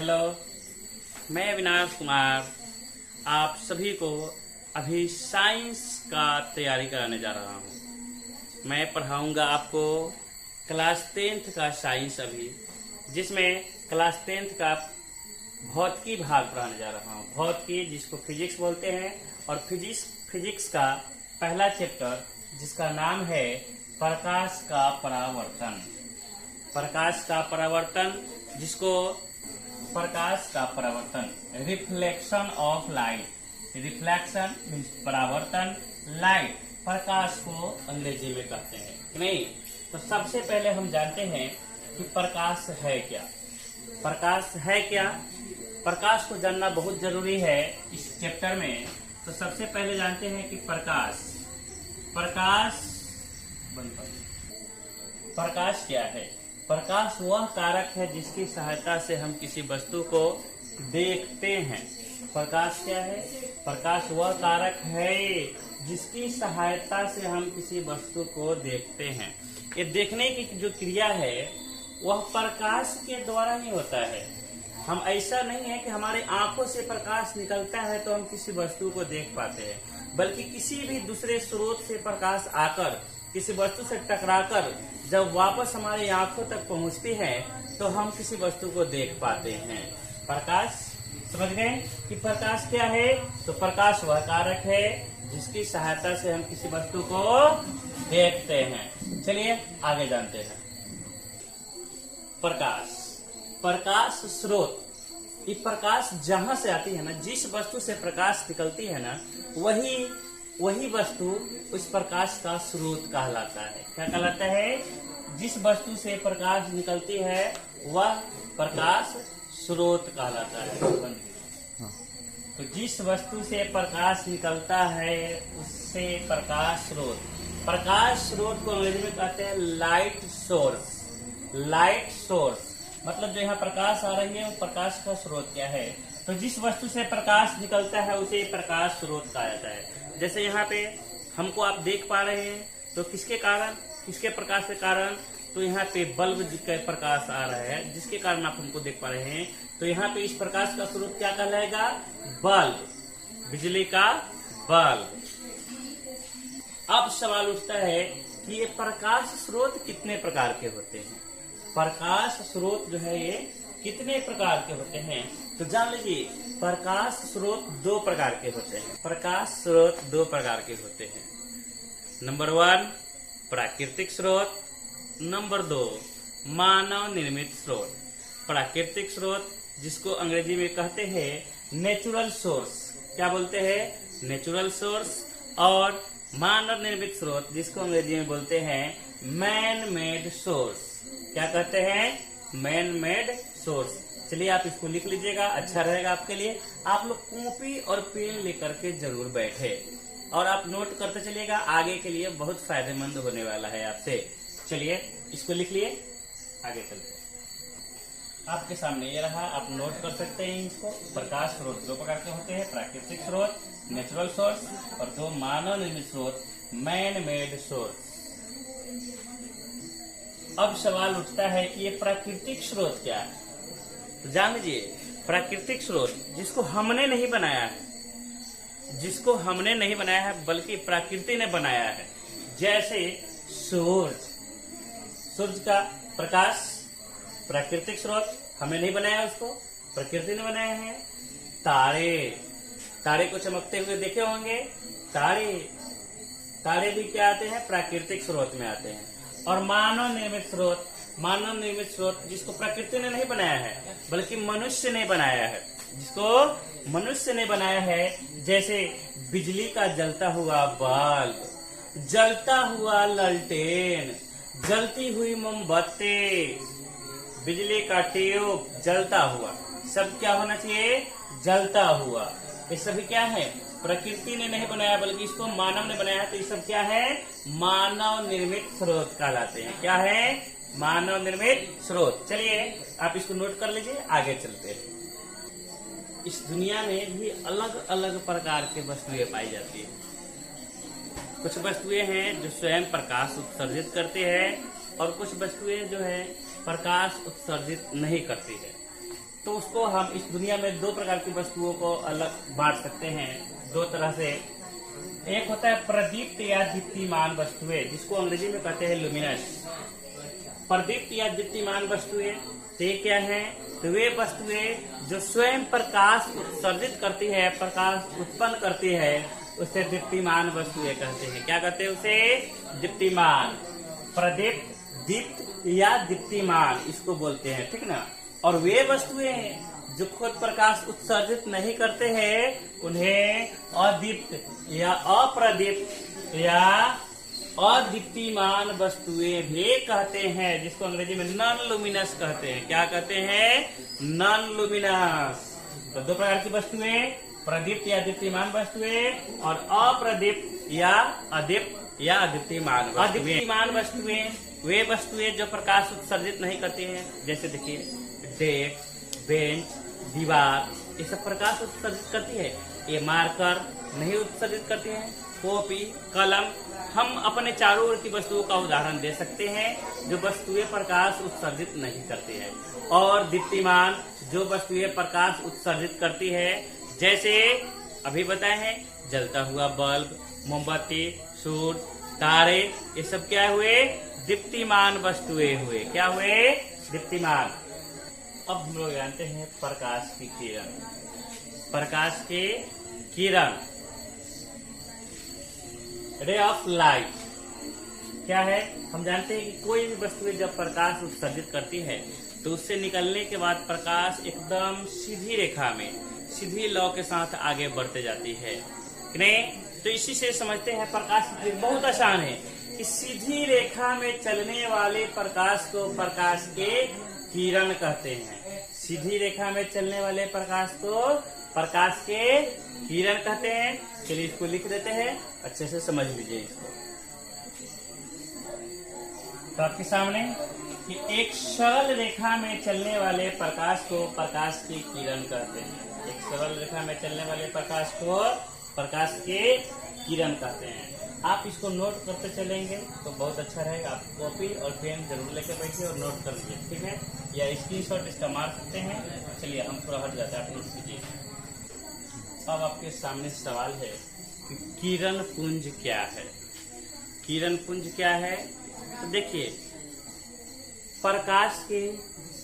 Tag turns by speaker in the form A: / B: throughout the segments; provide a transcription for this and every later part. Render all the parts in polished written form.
A: Hello, मैं अविनाश कुमार आप सभी को अभी साइंस का तैयारी कराने जा रहा हूँ। मैं पढ़ाऊँगा आपको क्लास 10th का साइंस अभी, जिसमें क्लास 10th का भौतिकी भाग पढ़ाने जा रहा हूँ। भौतिकी जिसको फिजिक्स बोलते हैं, और फिजिक्स का पहला चैप्टर जिसका नाम है प्रकाश का परावर्तन। प्रकाश का परावर्तन, जिसको प्रकाश का परावर्तन, reflection of light. Reflection means परावर्तन, लाइट प्रकाश को अंग्रेजी में कहते हैं कि नहीं। तो सबसे पहले हम जानते हैं कि प्रकाश है क्या। प्रकाश है क्या, प्रकाश को जानना बहुत जरूरी है इस चैप्टर में। तो सबसे पहले जानते हैं कि प्रकाश क्या है। प्रकाश वह कारक है जिसकी सहायता से हम किसी वस्तु को देखते हैं। प्रकाश क्या है? प्रकाश वह कारक है जिसकी सहायता से हम किसी वस्तु को देखते हैं। ये देखने की जो क्रिया है वह प्रकाश के द्वारा ही होता है। हम ऐसा नहीं है कि हमारे आंखों से प्रकाश निकलता है तो हम किसी वस्तु को देख पाते हैं, बल्कि किसी भी दूसरे स्रोत से प्रकाश आकर किसी वस्तु से टकराकर जब वापस हमारी आंखों तक पहुंचती है तो हम किसी वस्तु को देख पाते हैं। प्रकाश समझ गए कि प्रकाश क्या है? तो प्रकाश वह कारक है जिसकी सहायता से हम किसी वस्तु को देखते हैं। चलिए आगे जानते हैं। प्रकाश स्रोत, ये प्रकाश जहां से आती है ना, जिस वस्तु से प्रकाश निकलती है ना, वही वस्तु उस प्रकाश का स्रोत कहलाता है। क्या कहलाता है? जिस वस्तु से प्रकाश निकलती है वह प्रकाश स्रोत कहलाता है। तो जिस वस्तु से प्रकाश निकलता है उससे प्रकाश स्रोत को अंग्रेजी में कहते हैं लाइट सोर्स। मतलब जो यहाँ प्रकाश आ रही है वो प्रकाश का स्रोत क्या है? तो जिस वस्तु से प्रकाश निकलता है उसे प्रकाश स्रोत कहा जाता है। जैसे यहाँ पे हमको आप देख पा रहे हैं, तो किसके प्रकाश के कारण? तो यहाँ पे बल्ब का प्रकाश आ रहा है, जिसके कारण आप हमको देख पा रहे हैं। तो यहाँ पे इस प्रकाश का स्रोत क्या कहलाएगा? बल्ब, बिजली का बल्ब। अब सवाल उठता है कि ये प्रकाश स्रोत कितने प्रकार के होते हैं? प्रकाश स्रोत जो है ये कितने प्रकार के होते हैं? तो जान लीजिए, प्रकाश स्रोत दो प्रकार के होते हैं। प्रकाश स्रोत दो प्रकार के होते हैं। नंबर 1 प्राकृतिक स्रोत, नंबर 2 मानव निर्मित स्रोत। प्राकृतिक स्रोत जिसको अंग्रेजी में कहते हैं नेचुरल सोर्स। क्या बोलते हैं? Natural source. और मानव निर्मित स्रोत जिसको अंग्रेजी में बोलते हैं मैन मेड सोर्स। क्या कहते हैं? Man made source. चलिए आप इसको लिख लीजिएगा, अच्छा रहेगा आपके लिए। आप लोग कॉपी और पेन लेकर के जरूर बैठे और आप नोट करते चलिएगा, आगे के लिए बहुत फायदेमंद होने वाला है आपसे। चलिए इसको लिख लिए, आगे चलते हैं। आपके सामने ये रहा, आप नोट कर सकते हैं इसको। प्रकाश स्रोत दो प्रकार के होते हैं, प्राकृतिक स्रोत नेचुरल सोर्स, और दो मानव निर्मित स्रोत मैन मेड सोर्स। अब सवाल उठता है कि ये प्राकृतिक स्रोत क्या है? तो जान लीजिए, प्राकृतिक स्रोत जिसको हमने नहीं बनाया है बल्कि प्रकृति ने बनाया है। जैसे सूरज का प्रकाश प्राकृतिक स्रोत, हमने नहीं बनाया उसको, प्रकृति ने बनाया है। तारे को चमकते हुए देखे होंगे। तारे भी क्या आते हैं? प्राकृतिक स्रोत में आते हैं। और मानव निर्मित स्रोत जिसको प्रकृति ने नहीं बनाया है बल्कि मनुष्य ने बनाया है, जैसे बिजली का जलता हुआ बल्ब, जलता हुआ ललटेन, जलती हुई मोमबत्ती, बिजली का ट्यूब जलता हुआ, सब क्या होना चाहिए? जलता हुआ। ये सभी क्या है? प्रकृति ने नहीं बनाया बल्कि इसको मानव ने बनाया है। तो ये सब क्या है? मानव निर्मित स्रोत कहलाते हैं। क्या है? मानव निर्मित स्रोत। चलिए आप इसको नोट कर लीजिए, आगे चलते हैं। इस दुनिया में भी अलग अलग प्रकार के वस्तुएं पाई जाती है। कुछ वस्तुएं हैं जो स्वयं प्रकाश उत्सर्जित करते हैं और कुछ वस्तुएं जो है प्रकाश उत्सर्जित नहीं करती है। तो उसको हम इस दुनिया में दो प्रकार की वस्तुओं को अलग बांट सकते हैं, दो तरह से। एक होता है प्रदीप्त या दीप्तिमान वस्तुएं, जिसको अंग्रेजी में कहते हैं लुमिनस। प्रदीप्त या दीप्तिमान वस्तुएं तो ये क्या है? तो वे वस्तुएं जो स्वयं प्रकाश उत्सर्जित करती है, प्रकाश उत्पन्न करती है, उसे दीप्तिमान वस्तुएं कहते हैं। क्या कहते हैं उसे? दीप्तिमान। प्रदीप्त, दीप्त या दीप्तिमान इसको बोलते हैं, ठीक ना। और वे वस्तुएं जो खुद प्रकाश उत्सर्जित नहीं करते हैं, उन्हें अदीप्त या अप्रदीप्त या अदीप्तिमान वस्तुएं भी कहते हैं, जिसको अंग्रेजी में नॉन लुमिनस कहते हैं। क्या कहते हैं? Non luminous. तो दो प्रकार की वस्तुएं, प्रदीप्त या दीप्तिमान वस्तुएं और अप्रदीप्त या अदीप्त या अदीप्तिमान वस्तुएं। अदीप्तिमान वस्तुएं वे वस्तुएं जो प्रकाश उत्सर्जित नहीं करती हैं, जैसे देखिए डेस्क, बेंच, दीवार, ये सब प्रकाश उत्सर्जित करती है। ये मार्कर नहीं उत्सर्जित करती है, कॉपी, कलम। हम अपने चारों ओर की वस्तुओं का उदाहरण दे सकते हैं जो वस्तुएं प्रकाश उत्सर्जित नहीं करती है। और दीप्तिमान जो वस्तुएं प्रकाश उत्सर्जित करती है, जैसे अभी बताए हैं, जलता हुआ बल्ब, मोमबत्ती, सूर्य, तारे, ये सब क्या हुए? दीप्तिमान वस्तुएं हुए। क्या हुए? दीप्तिमान। अब हम लोग जानते हैं प्रकाश की किरण। प्रकाश के किरण, रे ऑफ लाइट क्या है? हम जानते हैं कि कोई भी वस्तु जब प्रकाश उत्सर्जित करती है तो उससे निकलने के बाद प्रकाश एकदम सीधी रेखा में, सीधी लौ के साथ आगे बढ़ते जाती है, नहीं? तो इसी से समझते हैं प्रकाश की किरण बहुत आसान है कि सीधी रेखा में चलने वाले प्रकाश को प्रकाश के किरण कहते हैं। सीधी रेखा में चलने वाले प्रकाश को प्रकाश के किरण कहते हैं। चलिए इसको लिख देते हैं, अच्छे से समझ लीजिए इसको। तो आपके सामने कि एक सरल रेखा में चलने वाले प्रकाश को प्रकाश की किरण कहते हैं। एक सरल रेखा में चलने वाले प्रकाश को प्रकाश के किरण कहते हैं। आप इसको नोट करते चलेंगे तो बहुत अच्छा रहेगा। आप कॉपी और पेन जरूर लेकर बैठिए और नोट कर लीजिए, ठीक है? या स्क्रीनशॉट इसका मार सकते हैं। चलिए हम थोड़ा हट जाते हैं, आप नोट कीजिए। अब आपके सामने सवाल है कि किरण पुंज क्या है? किरण पुंज क्या है? तो देखिए, प्रकाश के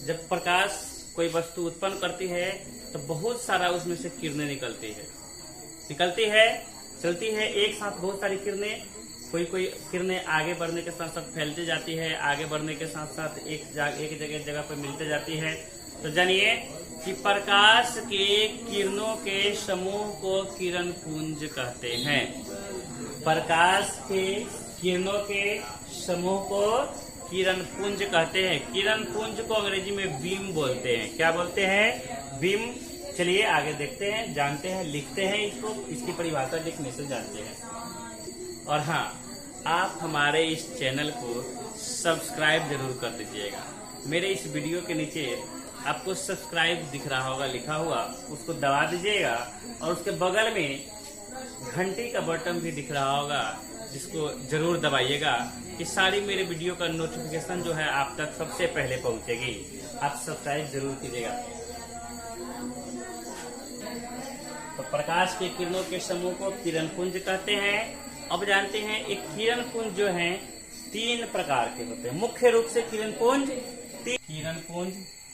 A: जब प्रकाश कोई वस्तु उत्पन्न करती है तो बहुत सारा उसमें से किरणें निकलती है, चलती है एक साथ बहुत सारी किरणें। कोई किरणें आगे बढ़ने के साथ साथ फैलती जाती है, आगे बढ़ने के साथ साथ एक जगह पर मिलते जाती है। तो जानिए कि प्रकाश के किरणों के समूह को किरण पुंज कहते हैं। प्रकाश के किरणों के समूह को किरण पुंज कहते हैं। किरण पुंज को अंग्रेजी में बीम बोलते हैं। क्या बोलते हैं? बीम। चलिए आगे देखते हैं, जानते हैं, लिखते हैं इसको, इसकी परिभाषा लिखने से जानते हैं। और हाँ, आप हमारे इस चैनल को सब्सक्राइब जरूर कर दीजिएगा। मेरे इस वीडियो के नीचे आपको सब्सक्राइब दिख रहा होगा लिखा हुआ, उसको दबा दीजिएगा। और उसके बगल में घंटी का बटन भी दिख रहा होगा, जिसको जरूर दबाइएगा कि सारी मेरे वीडियो का नोटिफिकेशन जो है आप तक सबसे पहले पहुंचेगी। आप सब्सक्राइब जरूर कीजिएगा। तो प्रकाश के किरणों के समूह को किरण पुंज कहते हैं। अब जानते हैं एक किरण पुंज जो है 3 प्रकार के होते हैं। मुख्य रूप से किरण पुंज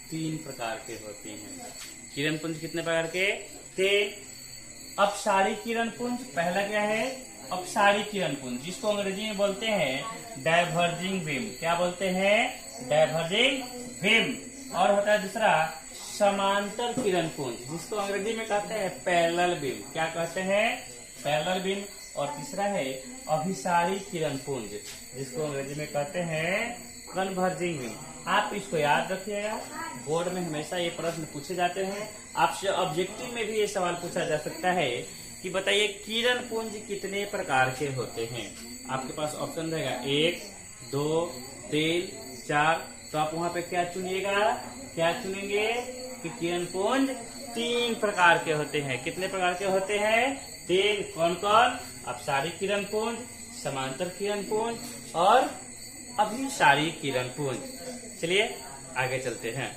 A: 3 प्रकार के होती हैं। किरण पुंज कितने प्रकार के? 3। अपसारी किरण पुंज पहला क्या है? अपसारी किरण पुंज, जिसको अंग्रेजी में बोलते हैं डायवर्जिंग बीम। क्या बोलते हैं? Diverging beam. और होता है दूसरा समांतर किरण पुंज, जिसको अंग्रेजी में कहते हैं पैरेलल बीम। क्या कहते हैं? Parallel beam. और तीसरा है अभिसारी किरण पुंज, जिसको अंग्रेजी में कहते हैं कन्वर्जिंग बीम। आप इसको याद रखिएगा, बोर्ड में हमेशा ये प्रश्न पूछे जाते हैं। आपसे ऑब्जेक्टिव में भी ये सवाल पूछा जा सकता है कि बताइए किरण पुंज कितने प्रकार के होते हैं। आपके पास ऑप्शन रहेगा 1, 2, 3, 4। तो आप वहां पे क्या चुनिएगा? क्या चुनेंगे कि किरण पुंज 3 प्रकार के होते हैं। कितने प्रकार के होते हैं? 3। कौन कौन? अपसारी किरण पुंज, समांतर किरण पुंज और अभिसारी किरण पुंज। चलिए आगे चलते हैं।